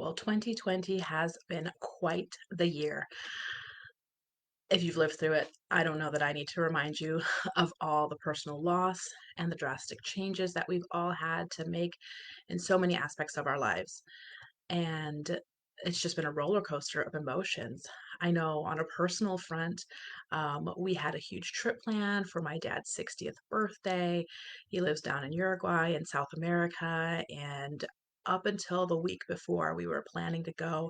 Well, 2020 has been quite the year. If you've lived through it, I don't know that I need to remind you of all the personal loss and the drastic changes that we've all had to make in so many aspects of our lives. And it's just been a roller coaster of emotions. I know on a personal front, we had a huge trip planned for my dad's 60th birthday. He lives down in Uruguay in South America. And up until the week before, we were planning to go,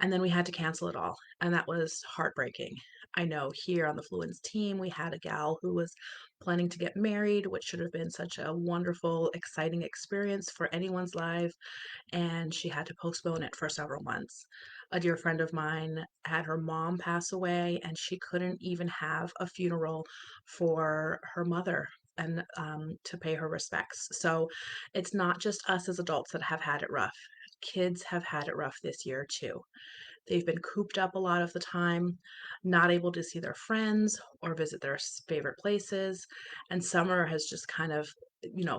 and then we had to cancel it all, and that was heartbreaking. I know here on the Fluence team, we had a gal who was planning to get married, which should have been such a wonderful, exciting experience for anyone's life, and she had to postpone it for several months. A dear friend of mine had her mom pass away, and she couldn't even have a funeral for her mother and to pay her respects. So it's not just us as adults that have had it rough. Kids have had it rough this year too. They've been cooped up a lot of the time, not able to see their friends or visit their favorite places. And summer has just kind of,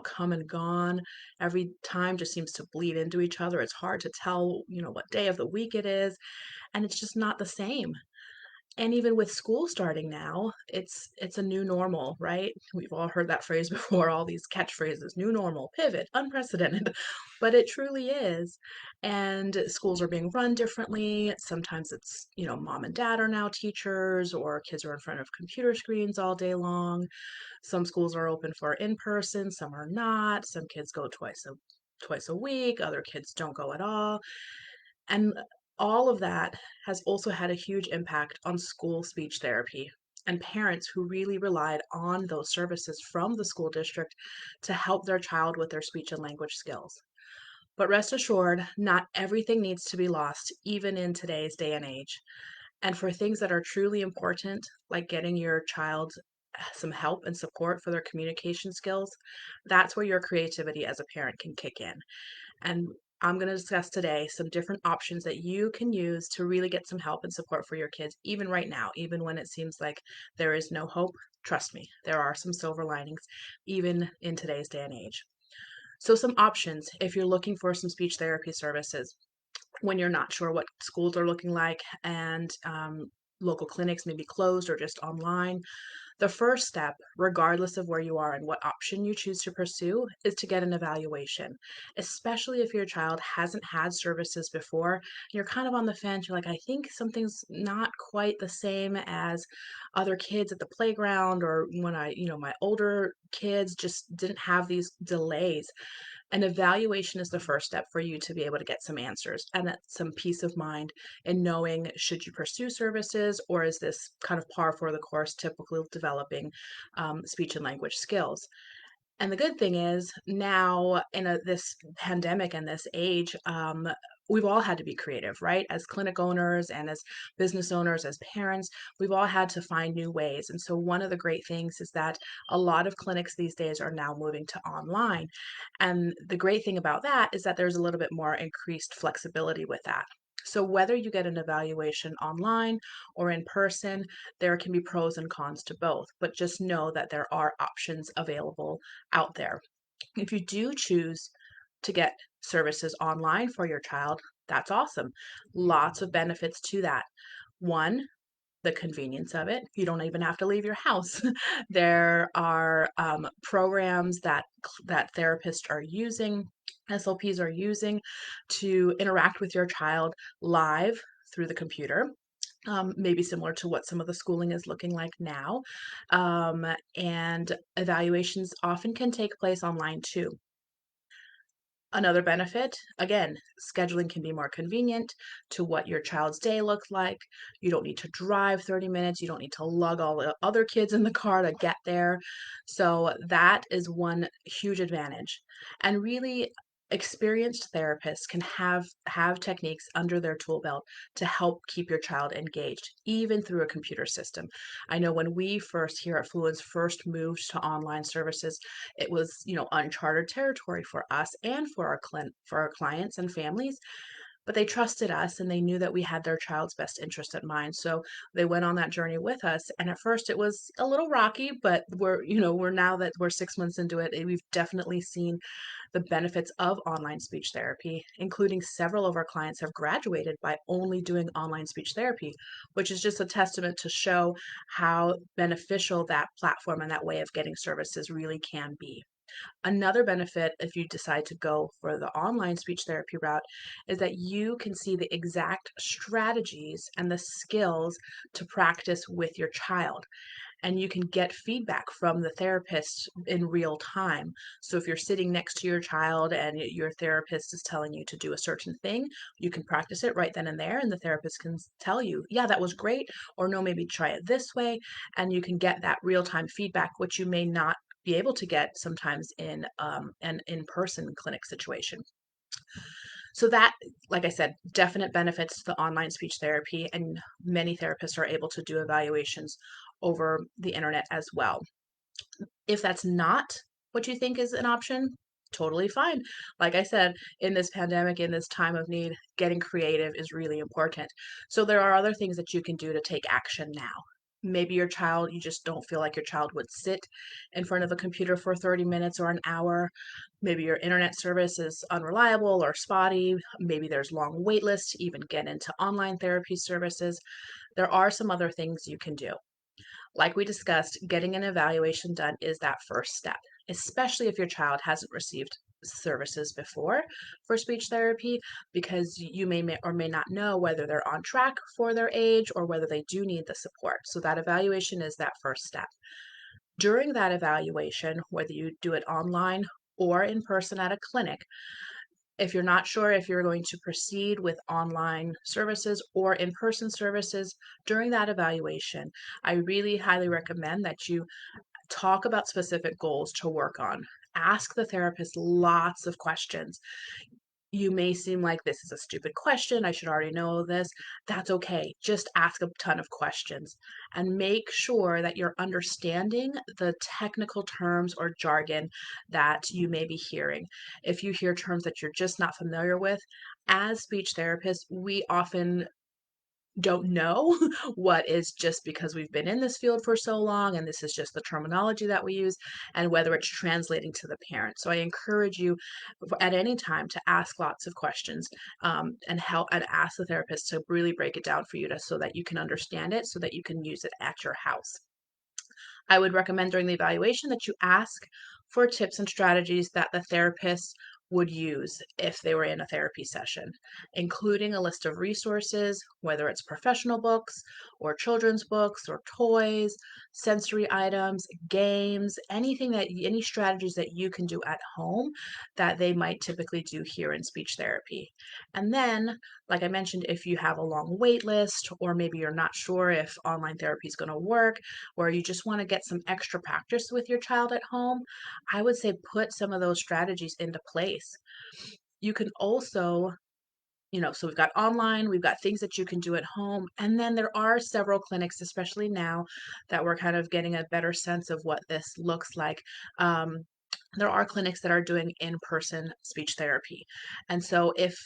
come and gone. Every time just seems to bleed into each other. It's hard to tell, what day of the week it is. And it's just not the same. And even with school starting now, it's a new normal, right? We've all heard that phrase before, all these catchphrases, new normal, pivot, unprecedented, but it truly is. And schools are being run differently. Sometimes it's, mom and dad are now teachers, or kids are in front of computer screens all day long. Some schools are open for in person, some are not. Some kids go twice a week, other kids don't go at all. And all of that has also had a huge impact on school speech therapy and parents who really relied on those services from the school district to help their child with their speech and language skills. But rest assured, not everything needs to be lost, even in today's day and age. And for things that are truly important, like getting your child some help and support for their communication skills, that's where your creativity as a parent can kick in. And I'm going to discuss today some different options that you can use to really get some help and support for your kids, even right now, even when it seems like there is no hope. Trust me, there are some silver linings, even in today's day and age. So, some options if you're looking for some speech therapy services when you're not sure what schools are looking like and local clinics may be closed or just online. The first step, regardless of where you are and what option you choose to pursue, is to get an evaluation, especially if your child hasn't had services before. And you're kind of on the fence. You're like, I think something's not quite the same as other kids at the playground, or when my older kids just didn't have these delays. An evaluation is the first step for you to be able to get some answers and some peace of mind in knowing should you pursue services, or is this kind of par for the course, typically developing speech and language skills. And the good thing is now in this pandemic and this age, we've all had to be creative, right? As clinic owners and as business owners, as parents, we've all had to find new ways. And so one of the great things is that a lot of clinics these days are now moving to online. And the great thing about that is that there's a little bit more increased flexibility with that. So whether you get an evaluation online or in person, there can be pros and cons to both, but just know that there are options available out there. If you do choose to get services online for your child, that's awesome. Lots of benefits to that. One, the convenience of it. You don't even have to leave your house. There are programs that therapists are using, SLPs are using to interact with your child live through the computer. Maybe similar to what some of the schooling is looking like now. And evaluations often can take place online too. Another benefit, again, scheduling can be more convenient to what your child's day looks like. You don't need to drive 30 minutes. You don't need to lug all the other kids in the car to get there. So that is one huge advantage. And really, experienced therapists can have techniques under their tool belt to help keep your child engaged, even through a computer system. I know when we first here at Fluence first moved to online services, it was, uncharted territory for us and for our clients and families. but they trusted us and they knew that we had their child's best interest at mind. So they went on that journey with us. And at first it was a little rocky, but we're now that we're 6 months into it, we've definitely seen the benefits of online speech therapy, including several of our clients have graduated by only doing online speech therapy, which is just a testament to show how beneficial that platform and that way of getting services really can be. Another benefit, if you decide to go for the online speech therapy route, is that you can see the exact strategies and the skills to practice with your child. And you can get feedback from the therapist in real time. So if you're sitting next to your child and your therapist is telling you to do a certain thing, you can practice it right then and there, and the therapist can tell you, yeah, that was great, or no, maybe try it this way. And you can get that real time feedback, which you may not be able to get sometimes in an in-person clinic situation. So that, like I said, definite benefits to online speech therapy, and many therapists are able to do evaluations over the internet as well. If that's not what you think is an option, totally fine. Like I said, in this pandemic, in this time of need, getting creative is really important. So there are other things that you can do to take action now. Maybe your child, you just don't feel like your child would sit in front of a computer for 30 minutes or an hour. Maybe your internet service is unreliable or spotty. Maybe there's long wait lists to even get into online therapy services. There are some other things you can do. Like we discussed, getting an evaluation done is that first step, especially if your child hasn't received services before for speech therapy, because you may or may not know whether they're on track for their age or whether they do need the support. So that evaluation is that first step. During that evaluation, whether you do it online or in person at a clinic, if you're not sure if you're going to proceed with online services or in-person services during that evaluation, I really highly recommend that you talk about specific goals to work on. Ask the therapist lots of questions. You may seem like this is a stupid question. I should already know this. That's okay. Just ask a ton of questions and make sure that you're understanding the technical terms or jargon that you may be hearing. If you hear terms that you're just not familiar with, as speech therapists, we often don't know what is just because we've been in this field for so long and this is just the terminology that we use and whether it's translating to the parent. So I encourage you at any time to ask lots of questions and help and ask the therapist to really break it down for you so that you can understand it so that you can use it at your house. I would recommend during the evaluation that you ask for tips and strategies that the therapist would use if they were in a therapy session, including a list of resources, whether it's professional books or children's books or toys, sensory items, games, any strategies that you can do at home that they might typically do here in speech therapy. And then, like I mentioned, if you have a long wait list, or maybe you're not sure if online therapy is going to work, or you just want to get some extra practice with your child at home, I would say put some of those strategies into place. You can also, so we've got online, we've got things that you can do at home, and then there are several clinics, especially now that we're kind of getting a better sense of what this looks like. There are clinics that are doing in-person speech therapy. And so if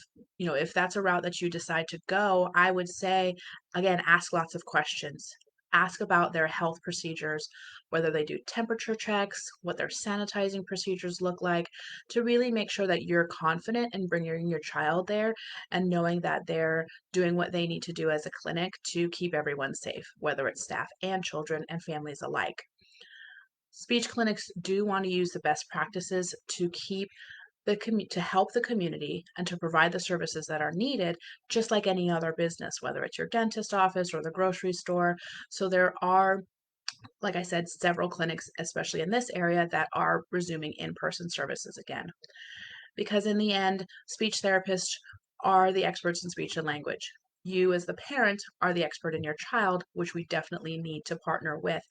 that's a route that you decide to go, I would say, again, ask lots of questions. Ask about their health procedures, whether they do temperature checks, what their sanitizing procedures look like, to really make sure that you're confident in bringing your child there and knowing that they're doing what they need to do as a clinic to keep everyone safe, whether it's staff and children and families alike. Speech clinics do want to use the best practices to keep to help the community and to provide the services that are needed, just like any other business, whether it's your dentist office or the grocery store. So there are, like I said, several clinics, especially in this area, that are resuming in-person services again. Because in the end, speech therapists are the experts in speech and language. You, as the parent, are the expert in your child, which we definitely need to partner with.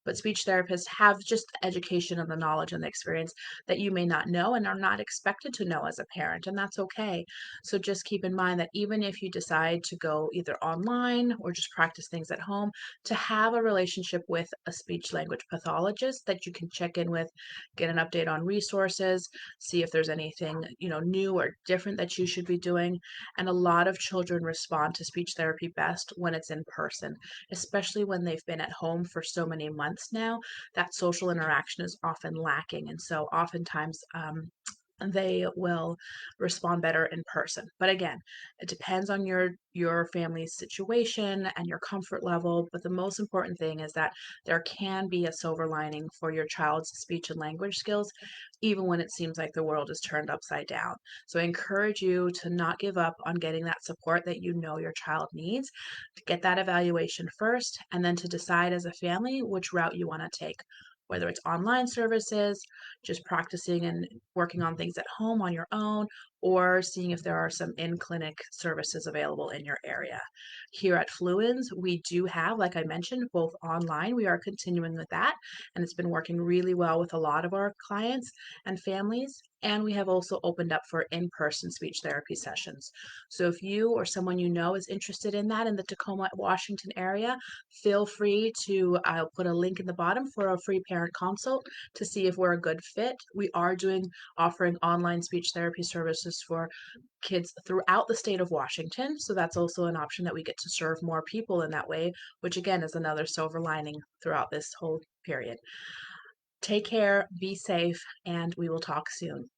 But speech therapists have just the education and the knowledge and the experience that you may not know and are not expected to know as a parent, and that's okay. So just keep in mind that even if you decide to go either online or just practice things at home, to have a relationship with a speech language pathologist that you can check in with, get an update on resources, see if there's anything, new or different that you should be doing. And a lot of children respond to speech therapy best when it's in person, especially when they've been at home for so many months now. That social interaction is often lacking. And so oftentimes, they will respond better in person. But again, it depends on your family's situation and your comfort level. But the most important thing is that there can be a silver lining for your child's speech and language skills, even when it seems like the world is turned upside down. So I encourage you to not give up on getting that support that you know your child needs, to get that evaluation first, and then to decide as a family which route you want to take. Whether it's online services, just practicing and working on things at home on your own, or seeing if there are some in clinic services available in your area. Here at Fluens, we do have, like I mentioned, both online. We are continuing with that, and it's been working really well with a lot of our clients and families. And we have also opened up for in person speech therapy sessions. So if you or someone you know is interested in that in the Tacoma, Washington area, feel free to, I'll put a link in the bottom for a free parent consult to see if we're a good fit. We are offering online speech therapy services for kids throughout the state of Washington. So that's also an option that we get to serve more people in that way, which again is another silver lining throughout this whole period. Take care, be safe, and we will talk soon.